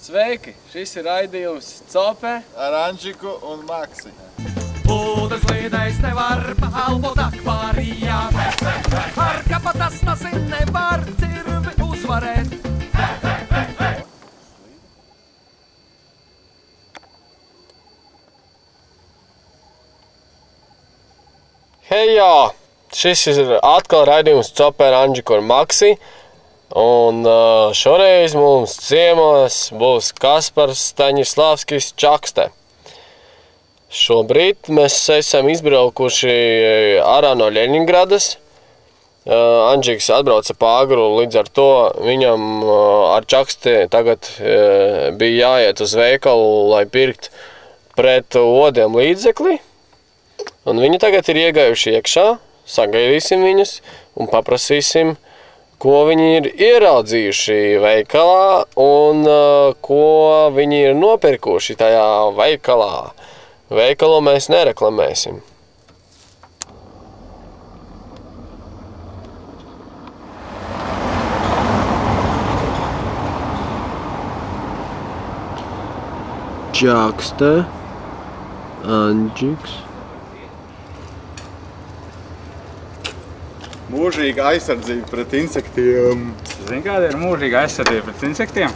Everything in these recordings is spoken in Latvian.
Sveiki! Šis ir raidījums Cope ar Andžiku un Maksi. Ūdens līdais nevar elpot akvārijā. Ar kapatas masin nevar cirvi uzvarēt. Hejā! Šis ir atkal raidījums Cope ar Andžiku un Maksi. Un šoreiz mums ciemos būs Kaspars Staņislavskis Čakste. Šobrīd mēs esam izbraukuši ārā no Ļeņingradas. Andžiks atbrauca pāgru, līdz ar to viņam ar Čaksti tagad bija jāiet uz veikalu, lai pirkt pret odiem līdzekli. Un viņi tagad ir iegājuši iekšā, sagaidīsim viņus un paprasīsim, ko viņi ir ieraudzījuši veikalā un ko viņi ir nopirkuši tajā veikalā. Veikalu mēs nereklamēsim. Čakste, Andžiks. Mūžīga aizsardzība pret insektiem. Zini, kāda ir mūžīga aizsardzība pret insektiem?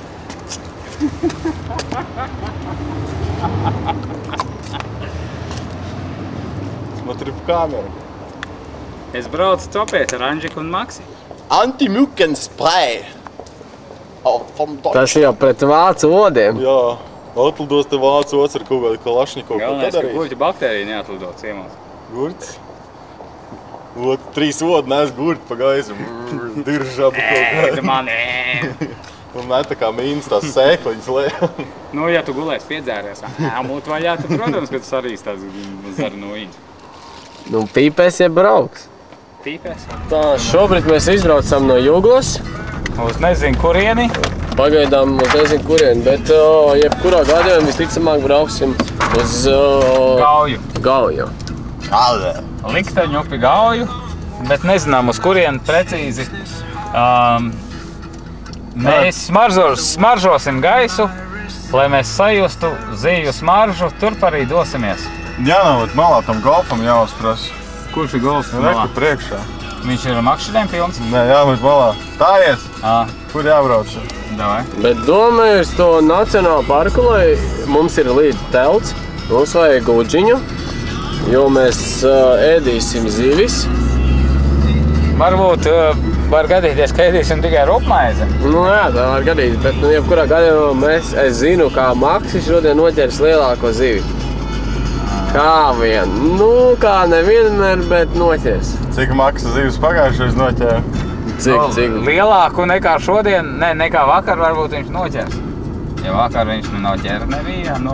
Смотри в камеру. Es braucu copēt ar Andžiku un Maksi. Anti-Mücken-Spray. Tas jau pret vācu odiem. Jā, atlidos te vācu ots ar kaut kādu kalašņiku. Galvenais, ka gurķu baktērija neatlido ciemos. Gurķis? 3 odi nes gurķi pa gaisu. Diržabu kaut kādu. Mani! Un met tā kā mīnas tās sēkliņas lejā. Nu, ja tu gulēsi piedzēries, mūtu vaļā, tad, protams, ka tu sarīs tās zarnoīņas. Nu, pīpēs ja brauks. Pīpēs? Tā, šobrīd mēs izbraucam no Juglas. Uz nezinu kurieni. Pagaidām uz nezinu kurieni, bet jebkurā gadījumā visticamāk brauksim uz Gauju. Likteņu upi Gauju, bet nezinām uz kurieni precīzi. Mēs smaržosim gaisu, lai mēs sajustu zivju smaržu, turp arī dosimies. Jā, nav malā tam golfam jāuzprasa. Kurš ir golfs malā? Reku priekšā. Viņš ir makšķidēm pilns? Nē, jābūt malā. Stājies! Kur jābrauc? Davai. Bet domāju uz to nacionālu parku, lai mums ir līdz telts, mums vajag guģiņu, jo mēs ēdīsim zivis. Varbūt var gadīties, ka ēdīsim tikai rupmaizi. Nu jā, tā var gadīties, bet jebkurā gadījumā es zinu, kā Maksis šodien noķers lielāko zivi. Kā vien. Nu, kā nevienmēr, bet noķers. Cik Maksa zivs pagājušais noķēra? Cik? Lielāku nekā šodien, nekā vakar varbūt viņš noķers. Ja vakar viņš nenoķēra nevienu.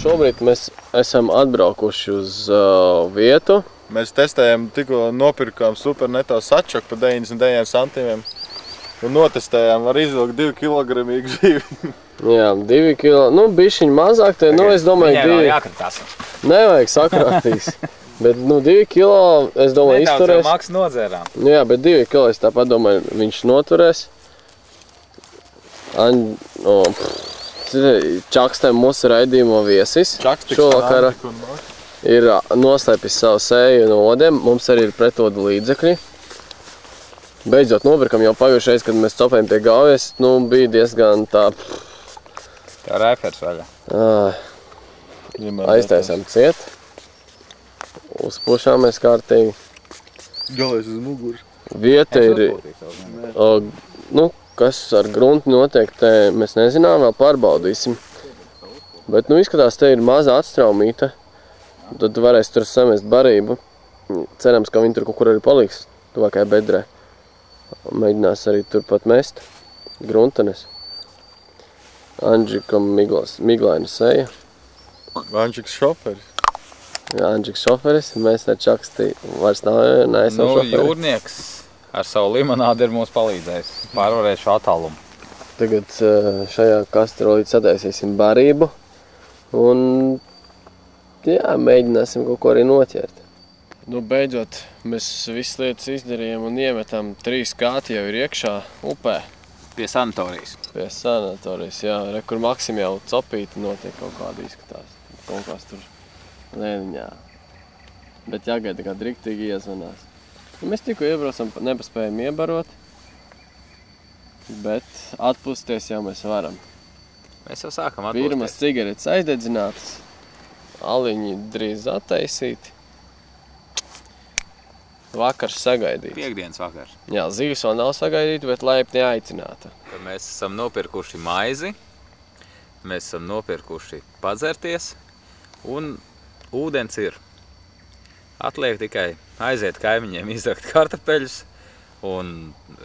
Šobrīd mēs esam atbraukuši uz vietu. Mēs testējam, tikko nopirkām superneto sačaku pa 99 centimiem. Un notestējām, var izvilkt 2 kilogramīgu živi. Jā, 2 kilo, nu bišķiņ mazāk, te, nu es domāju, Viņai vēl jākratās. Nevajag sakrātīs. Bet, nu 2 kilo, es domāju, izturēs. Nedaudz jau Maks nodzērām. Jā, bet 2 kilo, es tāpat domāju, viņš noturēs. Čakstēm mūsu raidījumu viesis. Šovakar ir noslēpis savu sēju no odiem. Mums arī ir pretodu līdzekļi. Beidzot nopirkam jau pagājušais, kad mēs copējam pie Gaujas. Nu, bija diezgan tā... Tā rēpers vaļā. Aiztaisām ciet. Uzpušāmies kārtīgi. Galais uz muguras. Vieta ir... Nu, kas ar grunti notiek, te mēs nezinām, vēl pārbaudīsim. Bet, nu, izskatās, te ir maza atstraumīta. Tad varēs tur samest barību. Cerams, ka viņi tur kaut kur arī paliks tuvākajā bedrē. Mēģinās arī turpat mest gruntenes. Andžikam miglaina seja. Andžiks šoferis. Jā, Andžiks šoferis. Mēs ar Čaksti vairs neesam šoferi. Jūrnieks ar savu limonādi ir mums palīdzējis pārvarēt šo attālumu. Tagad šajā kastrolī sataisīsim barību un jā, mēģināsim kaut ko arī noķert. Nu, beidzot, mēs visas lietas izdarījām un iemetam 3 kāti jau ir iekšā upē. Pie sanatorijas. Pie sanatorijas, jā. Re, kur Maksim jau copīti notiek kaut kāda izskatās. Kaut kāds tur lēniņā. Bet jāgaida, kad riktīgi iezvanās. Nu, mēs tikko iebraucam, nepaspējam iebarot. Bet atpūsties jau mēs varam. Mēs jau sākam atpūsties. Pirmas cigaretes aizdedzinātas. Aliņi drīz attaisīti. Vakars sagaidīts. Piektdienas vakars. Jā, zīves vēl nav sagaidīta, bet laipni aicināta. Kad mēs esam nopirkuši maizi, mēs esam nopirkuši padzerties un ūdens ir. Atliek tikai aiziet kaimiņiem izrakt kartapeļus un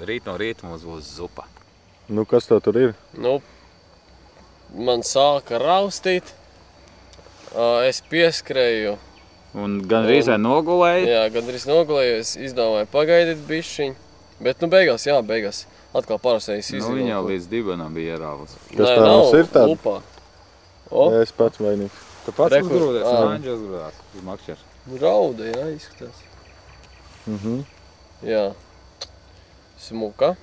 rīt no rīta mums būs zupa. Nu, kas tev tur ir? Nu, man sāka raustīt. Es pieskrēju. Un gan rīzē nogulēju. Jā, gandrīz nogulēju, es izdomāju pagaidīt bišķiņ. Bet, nu, beigās, jā, beigās. Atkal parasējas izvilku. Nu, viņa jau līdz dibenam bija ierāvus. Kas tā mums ir tāda? Upā. O, Es pats vainīgs. Tu pats Rekur- uzgrūdies, ā. un Anģi uzgrūdās uz makšķers. rauda, jā, izskatās. Jā. Smuka.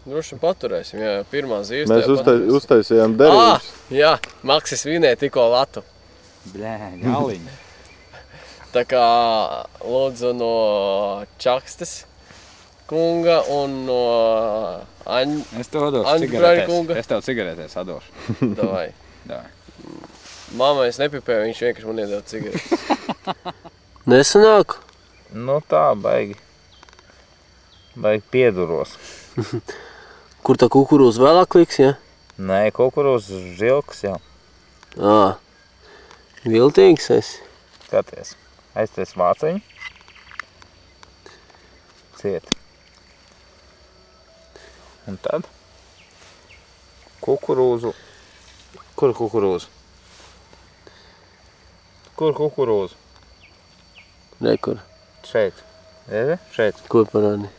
Droši paturēsim, jā, pirmā zīves. Mēs tajā paturēsim. uztaisījām derības. Jā, Maksis vinēja tikko latu. Blē, galiņi. Tā kā lūdzu no Čakstes kunga un no Es tev došu Anģi cigaretēs. kunga. Es tev cigaretēs atdošu. Davai. Davai. Māmai es nepipēju, viņš vienkārši man iedeva cigaretes. Nesanāk? Nu tā, baigi. Baigi pieduros. Kur tā kukurūza vēlāk liks, ja? Nē, kukurūz žilks jau. Viltīgs esi. Skaties. Aizties vāciņu. Ciet. Un tad kukurūzu. Kur kukurūzu? Kur kukurūzu? Re, kur? Šeit. Redzi? Šeit. Ko parādi?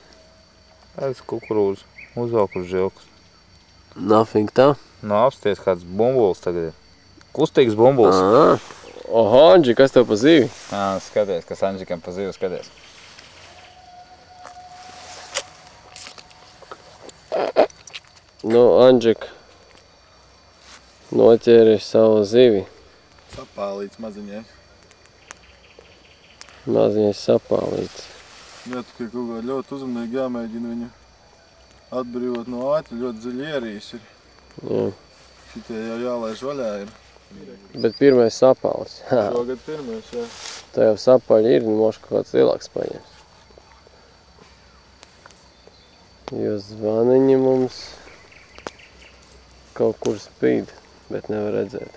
Redz kukurūzu. Uzvelk uz žilks. Nothing tā? Nu, apsties kāds bumbulis tagad ir. Kustīgs bumbulis. Oho, Anģi, kas tev pa zīvi? Skaties, kas Anģikam pa zīvi skaties. Nu, Anģik noķēri savu zivi. Sapālīts maziņai. Maziņais sapālīts. Jā, tikai kaut kā ļoti uzmanīgi jāmēģina viņu atbrīvot no āķa. Ļoti dziļi ierīs ir. Jā. Šitie jau jālaiž vaļā ir. Bet pirmais sapālis. Šogad pirmais, jā. Tā jau sapaļi ir, moši kaut kāds lielāks paņems. Jo zvaniņi mums kaut kur spīd, bet nevar redzēt.